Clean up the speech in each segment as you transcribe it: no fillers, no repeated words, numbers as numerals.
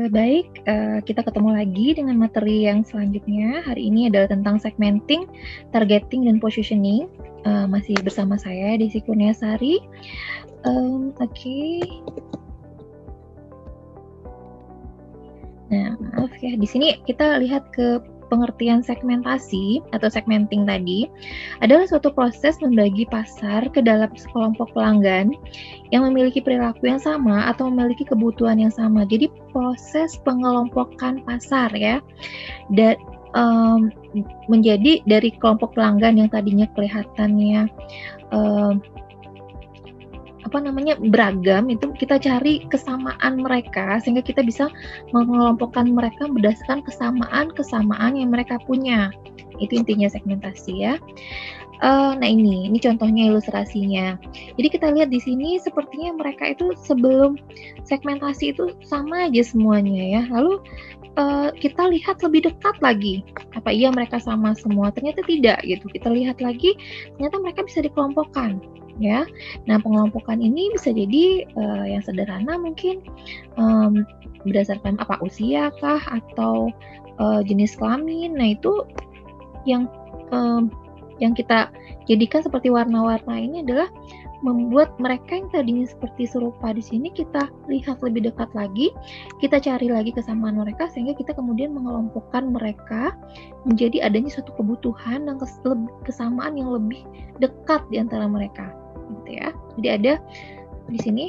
Baik, kita ketemu lagi dengan materi yang selanjutnya. Hari ini adalah tentang segmenting, targeting, dan positioning. Masih bersama saya Desi Kurniasari. Oke. Nah, maaf ya, di sini kita lihat ke pengertian segmentasi atau segmenting tadi adalah suatu proses membagi pasar ke dalam sekelompok pelanggan yang memiliki perilaku yang sama atau memiliki kebutuhan yang sama. Jadi proses pengelompokan pasar ya, dan menjadi dari kelompok pelanggan yang tadinya kelihatannya beragam, itu kita cari kesamaan mereka sehingga kita bisa mengelompokkan mereka berdasarkan kesamaan yang mereka punya. Itu intinya segmentasi ya. Nah ini contohnya ilustrasinya. Jadi kita lihat di sini sepertinya mereka itu sebelum segmentasi itu sama aja semuanya ya. Lalu kita lihat lebih dekat lagi. Apa iya mereka sama semua? Ternyata tidak gitu. Kita lihat lagi, ternyata mereka bisa dikelompokkan ya. Nah, pengelompokan ini bisa jadi yang sederhana mungkin berdasarkan usia kah atau jenis kelamin. Nah, itu yang kita jadikan seperti warna-warna ini adalah membuat mereka yang tadinya seperti serupa di sini kita lihat lebih dekat lagi, kita cari lagi kesamaan mereka sehingga kita kemudian mengelompokkan mereka menjadi adanya suatu kebutuhan dan kesamaan yang lebih dekat di antara mereka, gitu ya. Jadi ada di sini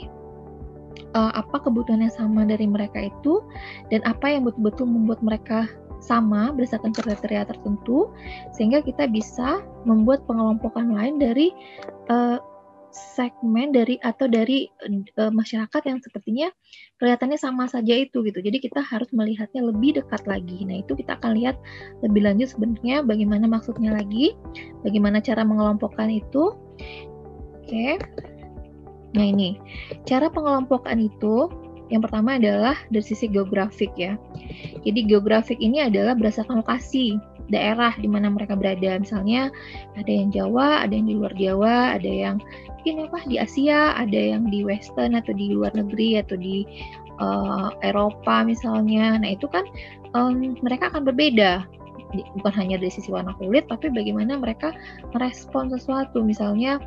apa kebutuhan yang sama dari mereka itu dan apa yang betul-betul membuat mereka sama berdasarkan kriteria tertentu sehingga kita bisa membuat pengelompokan lain dari segmen dari masyarakat yang sepertinya kelihatannya sama saja itu gitu. Jadi kita harus melihatnya lebih dekat lagi. Nah, itu kita akan lihat lebih lanjut sebenarnya bagaimana maksudnya lagi, bagaimana cara mengelompokkan itu. Oke. Nah, ini cara pengelompokan itu yang pertama adalah dari sisi geografik ya. Jadi geografik ini adalah berdasarkan lokasi daerah di mana mereka berada. Misalnya ada yang Jawa, ada yang di luar Jawa, ada yang mungkin di Asia, ada yang di Western atau di luar negeri atau di Eropa misalnya. Nah, itu kan mereka akan berbeda. Bukan hanya dari sisi warna kulit, tapi bagaimana mereka merespon sesuatu. Misalnya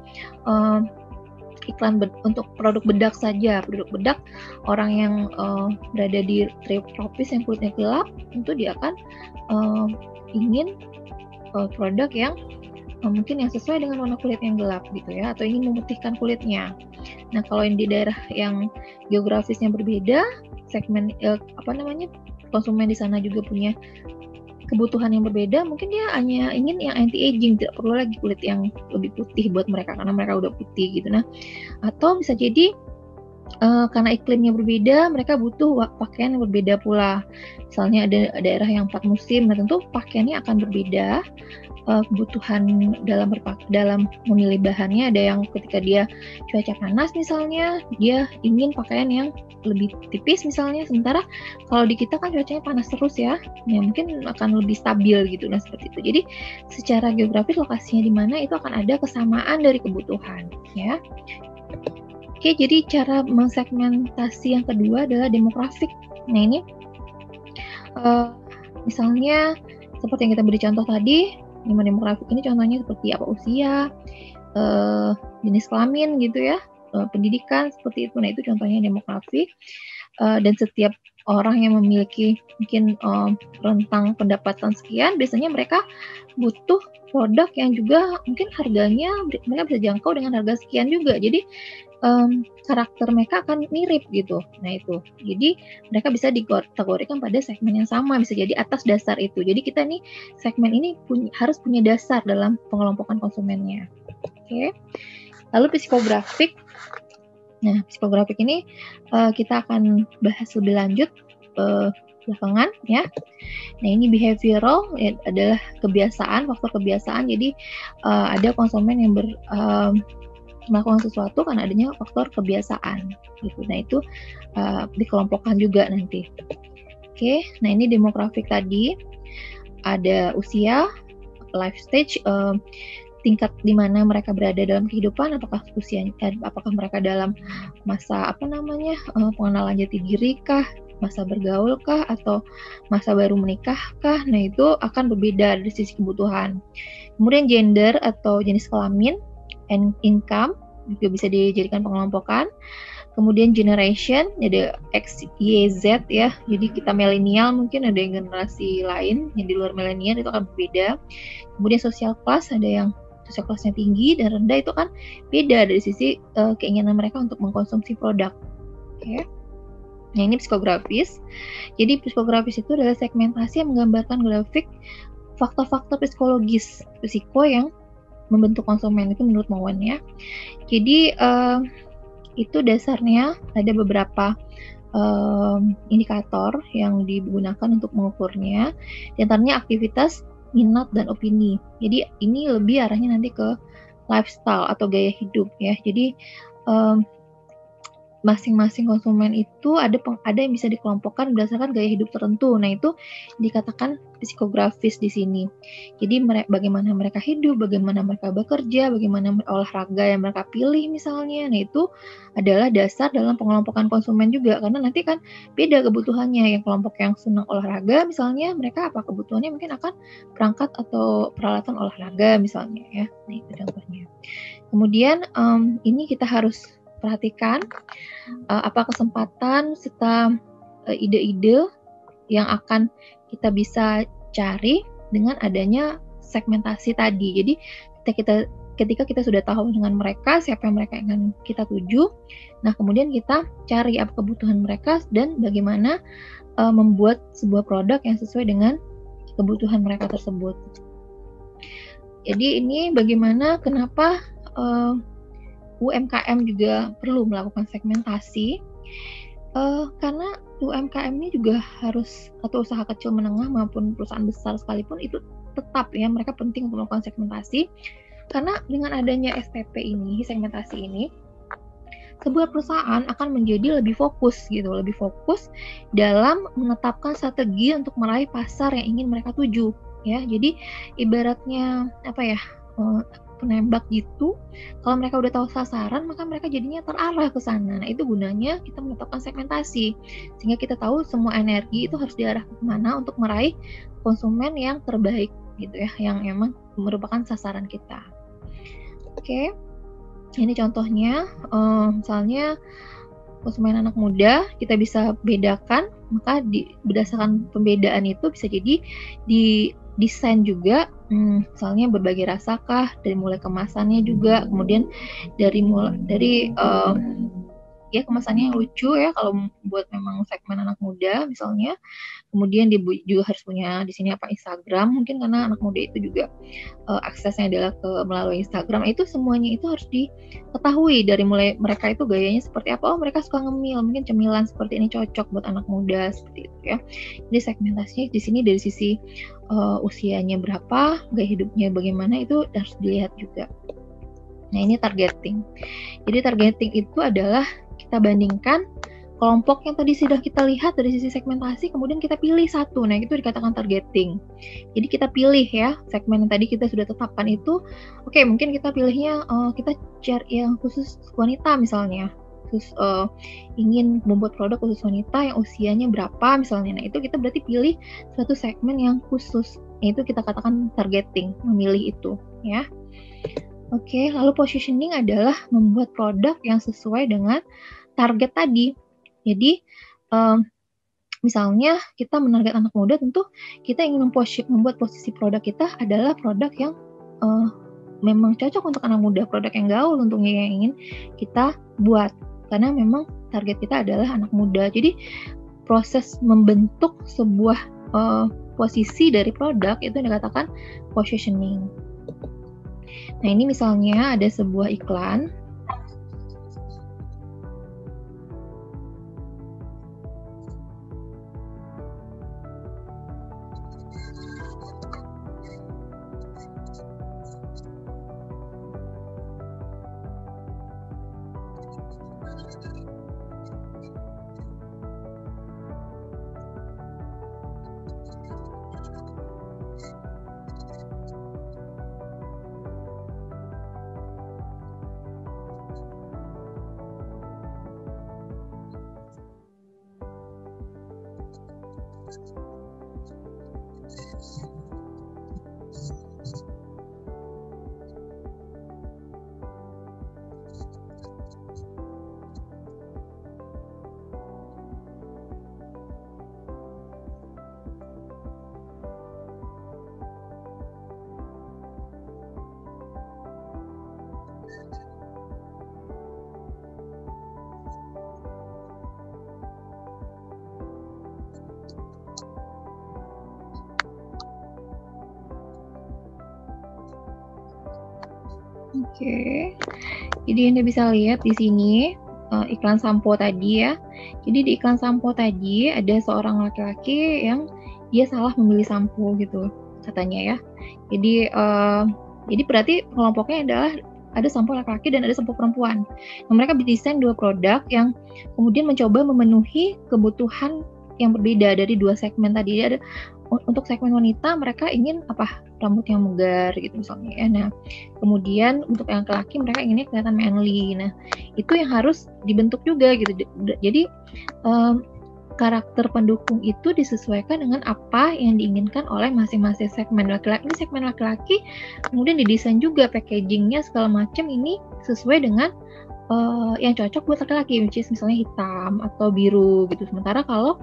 iklan untuk produk bedak saja. Produk bedak, orang yang berada di tropis yang kulitnya gelap, tentu dia akan ingin produk yang mungkin yang sesuai dengan warna kulit yang gelap gitu ya, atau ingin memutihkan kulitnya. Nah, kalau di daerah yang geografisnya berbeda, segmen konsumen di sana juga punya kebutuhan yang berbeda, mungkin dia hanya ingin yang anti aging, tidak perlu lagi kulit yang lebih putih buat mereka karena mereka udah putih gitu. Nah, atau bisa jadi karena iklimnya berbeda, mereka butuh pakaian yang berbeda pula. Misalnya ada daerah yang 4 musim, nah tentu pakaiannya akan berbeda. Kebutuhan dalam memilih bahannya, ada yang ketika dia cuaca panas misalnya, dia ingin pakaian yang lebih tipis misalnya, sementara kalau di kita kan cuacanya panas terus ya mungkin akan lebih stabil gitu. Nah, seperti itu. Jadi secara geografis lokasinya di mana itu akan ada kesamaan dari kebutuhan ya. Oke, jadi cara mensegmentasi yang kedua adalah demografik. Nah, ini misalnya seperti yang kita beri contoh tadi, demografik ini contohnya seperti usia, jenis kelamin gitu ya, pendidikan seperti itu. Nah, itu contohnya demografik. Dan setiap orang yang memiliki mungkin rentang pendapatan sekian, biasanya mereka butuh produk yang juga mungkin harganya mereka bisa jangkau dengan harga sekian juga. Jadi karakter mereka akan mirip gitu. Nah, itu. Jadi mereka bisa dikategorikan pada segmen yang sama, bisa jadi atas dasar itu. Jadi kita nih segmen ini harus punya dasar dalam pengelompokan konsumennya. Oke. Lalu psikografik. Nah, psikografik ini kita akan bahas lebih lanjut belakangan ya. Nah, ini behavioral adalah kebiasaan, faktor kebiasaan. Jadi ada konsumen yang melakukan sesuatu karena adanya faktor kebiasaan gitu. Nah, itu dikelompokkan juga nanti. Oke, nah ini demografik tadi. Ada usia, life stage, tingkat di mana mereka berada dalam kehidupan, apakah mereka dalam masa pengenalan jati diri kah, masa bergaul kah atau masa baru menikah kah. Nah, itu akan berbeda dari sisi kebutuhan. Kemudian gender atau jenis kelamin, and income juga bisa dijadikan pengelompokan. Kemudian generation, ada X, Y, Z ya. Jadi kita milenial, mungkin ada yang generasi lain yang di luar milenial, itu akan berbeda. Kemudian social class, ada yang social classnya tinggi dan rendah, itu kan beda dari sisi keinginan mereka untuk mengkonsumsi produk. Oke. Nah, ini psikografis. Jadi psikografis itu adalah segmentasi yang menggambarkan grafik faktor-faktor psikologis psiko yang membentuk konsumen, itu menurut Moen ya. Jadi itu dasarnya ada beberapa indikator yang digunakan untuk mengukurnya. Di antaranya aktivitas, minat, dan opini. Jadi ini lebih arahnya nanti ke lifestyle atau gaya hidup ya. Jadi masing-masing konsumen itu ada yang bisa dikelompokkan berdasarkan gaya hidup tertentu. Nah, itu dikatakan psikografis di sini. Jadi bagaimana mereka hidup, bagaimana mereka bekerja, bagaimana olahraga yang mereka pilih misalnya. Nah, itu adalah dasar dalam pengelompokan konsumen juga, karena nanti kan beda kebutuhannya. Yang kelompok yang senang olahraga misalnya, mereka apa kebutuhannya, mungkin akan perangkat atau peralatan olahraga misalnya ya. Nah, itu contohnya. Kemudian ini kita harus perhatikan apa kesempatan serta ide-ide yang akan kita bisa cari dengan adanya segmentasi tadi. Jadi ketika kita sudah tahu dengan mereka, siapa yang mereka ingin kita tuju, nah kemudian kita cari apa kebutuhan mereka dan bagaimana membuat sebuah produk yang sesuai dengan kebutuhan mereka tersebut. Jadi ini bagaimana, kenapa UMKM juga perlu melakukan segmentasi, karena UMKM ini juga harus, atau usaha kecil menengah maupun perusahaan besar sekalipun, itu tetap ya mereka penting untuk melakukan segmentasi, karena dengan adanya STP ini, segmentasi ini, sebuah perusahaan akan menjadi lebih fokus dalam menetapkan strategi untuk meraih pasar yang ingin mereka tuju ya. Jadi ibaratnya apa ya, penembak gitu, kalau mereka udah tahu sasaran maka mereka jadinya terarah ke sana. Nah, itu gunanya kita menetapkan segmentasi, sehingga kita tahu semua energi itu harus diarahkan kemana untuk meraih konsumen yang terbaik gitu ya, yang emang merupakan sasaran kita. Oke, ini contohnya, misalnya konsumen anak muda kita bisa bedakan, maka berdasarkan pembedaan itu bisa jadi di desain juga, misalnya berbagai rasa kah, dari mulai kemasannya juga, kemudian dari ya kemasannya yang lucu ya kalau buat memang segmen anak muda misalnya. Kemudian dia juga harus punya di sini apa, Instagram mungkin, karena anak muda itu juga aksesnya adalah melalui Instagram. Itu semuanya itu harus diketahui dari mulai mereka itu gayanya seperti apa. Oh, mereka suka ngemil, mungkin cemilan seperti ini cocok buat anak muda seperti itu ya. Jadi segmentasinya di sini dari sisi usianya berapa, gaya hidupnya bagaimana, itu harus dilihat juga. Nah, ini targeting. Jadi targeting itu adalah kita bandingkan kelompok yang tadi sudah kita lihat dari sisi segmentasi, kemudian kita pilih satu. Nah, itu dikatakan targeting. Jadi kita pilih ya segmen yang tadi kita sudah tetapkan itu. Oke, mungkin kita pilihnya kita cari yang khusus wanita misalnya. Terus ingin membuat produk khusus wanita yang usianya berapa misalnya. Nah, itu kita berarti pilih suatu segmen yang khusus. Itu kita katakan targeting, memilih itu ya. Oke, lalu positioning adalah membuat produk yang sesuai dengan target tadi. Jadi misalnya kita menarget anak muda, tentu kita ingin membuat posisi produk kita adalah produk yang memang cocok untuk anak muda, produk yang gaul untungnya yang ingin kita buat, karena memang target kita adalah anak muda. Jadi proses membentuk sebuah posisi dari produk itu dikatakan positioning. Nah, ini misalnya ada sebuah iklan. Oke, jadi Anda bisa lihat di sini iklan sampo tadi ya. Jadi di iklan sampo tadi ada seorang laki-laki yang dia salah memilih sampo gitu katanya ya. Jadi berarti kelompoknya adalah ada sampo laki-laki dan ada sampo perempuan. Nah, mereka mendesain dua produk yang kemudian mencoba memenuhi kebutuhan yang berbeda dari dua segmen tadi. Ada untuk segmen wanita mereka ingin rambut yang megar gitu misalnya ya. Nah, kemudian untuk yang laki-laki mereka inginnya kelihatan manly. Nah, itu yang harus dibentuk juga gitu. Jadi karakter pendukung itu disesuaikan dengan apa yang diinginkan oleh masing-masing segmen laki-laki. Ini segmen laki-laki kemudian didesain juga packagingnya segala macam ini sesuai dengan yang cocok buat laki-laki, which is misalnya hitam atau biru gitu. Sementara kalau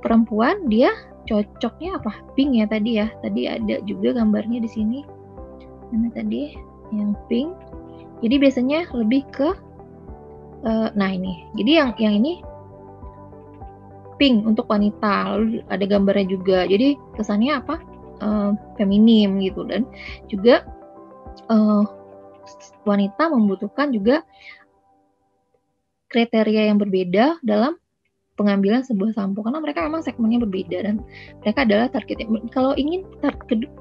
perempuan dia cocoknya pink ya tadi ya. Tadi ada juga gambarnya di sini. Mana tadi yang pink. Jadi biasanya lebih ke nah ini. Jadi yang ini pink untuk wanita. Lalu ada gambarnya juga. Jadi kesannya feminim gitu. Dan juga wanita membutuhkan juga kriteria yang berbeda dalam pengambilan sebuah sampo karena mereka memang segmennya berbeda dan mereka adalah targetnya. Kalau ingin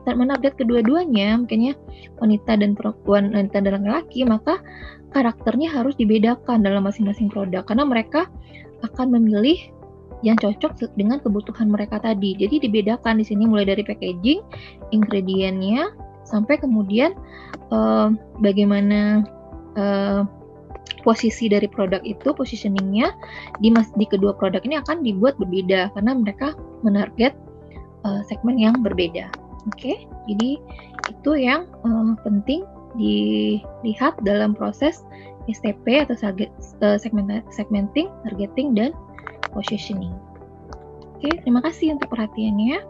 menarget kedua-duanya, mungkinnya wanita dan perempuan, wanita dan laki-laki, maka karakternya harus dibedakan dalam masing-masing produk karena mereka akan memilih yang cocok dengan kebutuhan mereka tadi. Jadi dibedakan di sini mulai dari packaging, ingredientnya, sampai kemudian bagaimana posisi dari produk itu, positioningnya di kedua produk ini akan dibuat berbeda karena mereka menarget segmen yang berbeda. Oke, jadi itu yang penting dilihat dalam proses STP atau segmenting, targeting, dan positioning. Oke, terima kasih untuk perhatiannya.